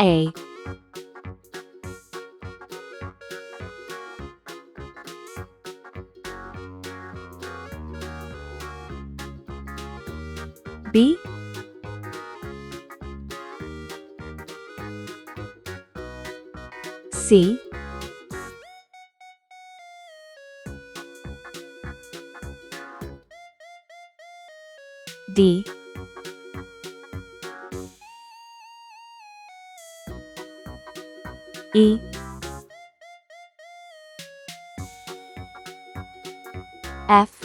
A, B, C, D, E, F.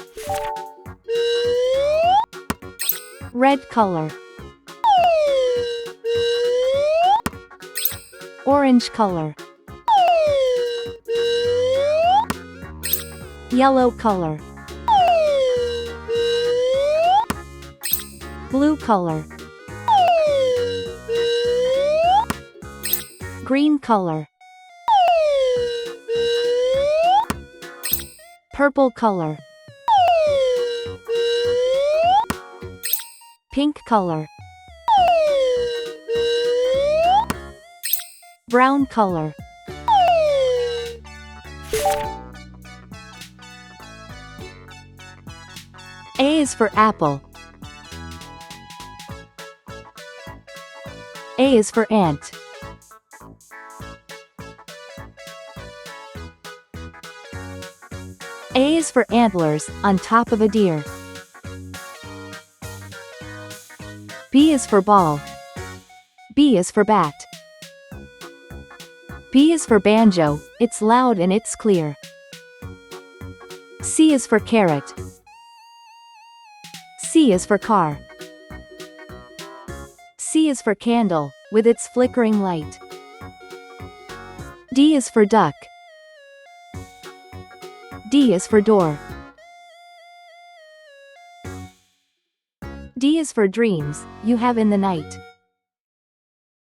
Red color. Orange color. Yellow color. Blue color. Green color. Purple color. Pink color. Brown color. A is for apple. A is for ant. A is for antlers on top of a deer. B is for ball. B is for bat. B is for banjo, it's loud and it's clear. C is for carrot. C is for car. C is for candle, with its flickering light. D is for duck. D is for door. D is for dreams you have in the night.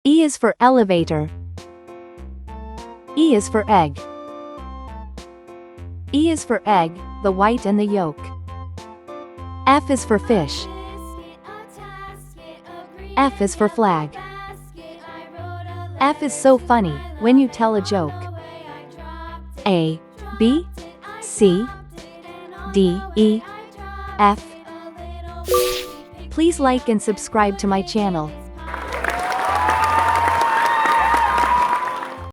E is for elevator. E is for egg. E is for egg, the white and the yolk. F is for fish. F is for flag. F is so funny when you tell a joke. A, B, C, D, E, F. Please like and subscribe to my channel.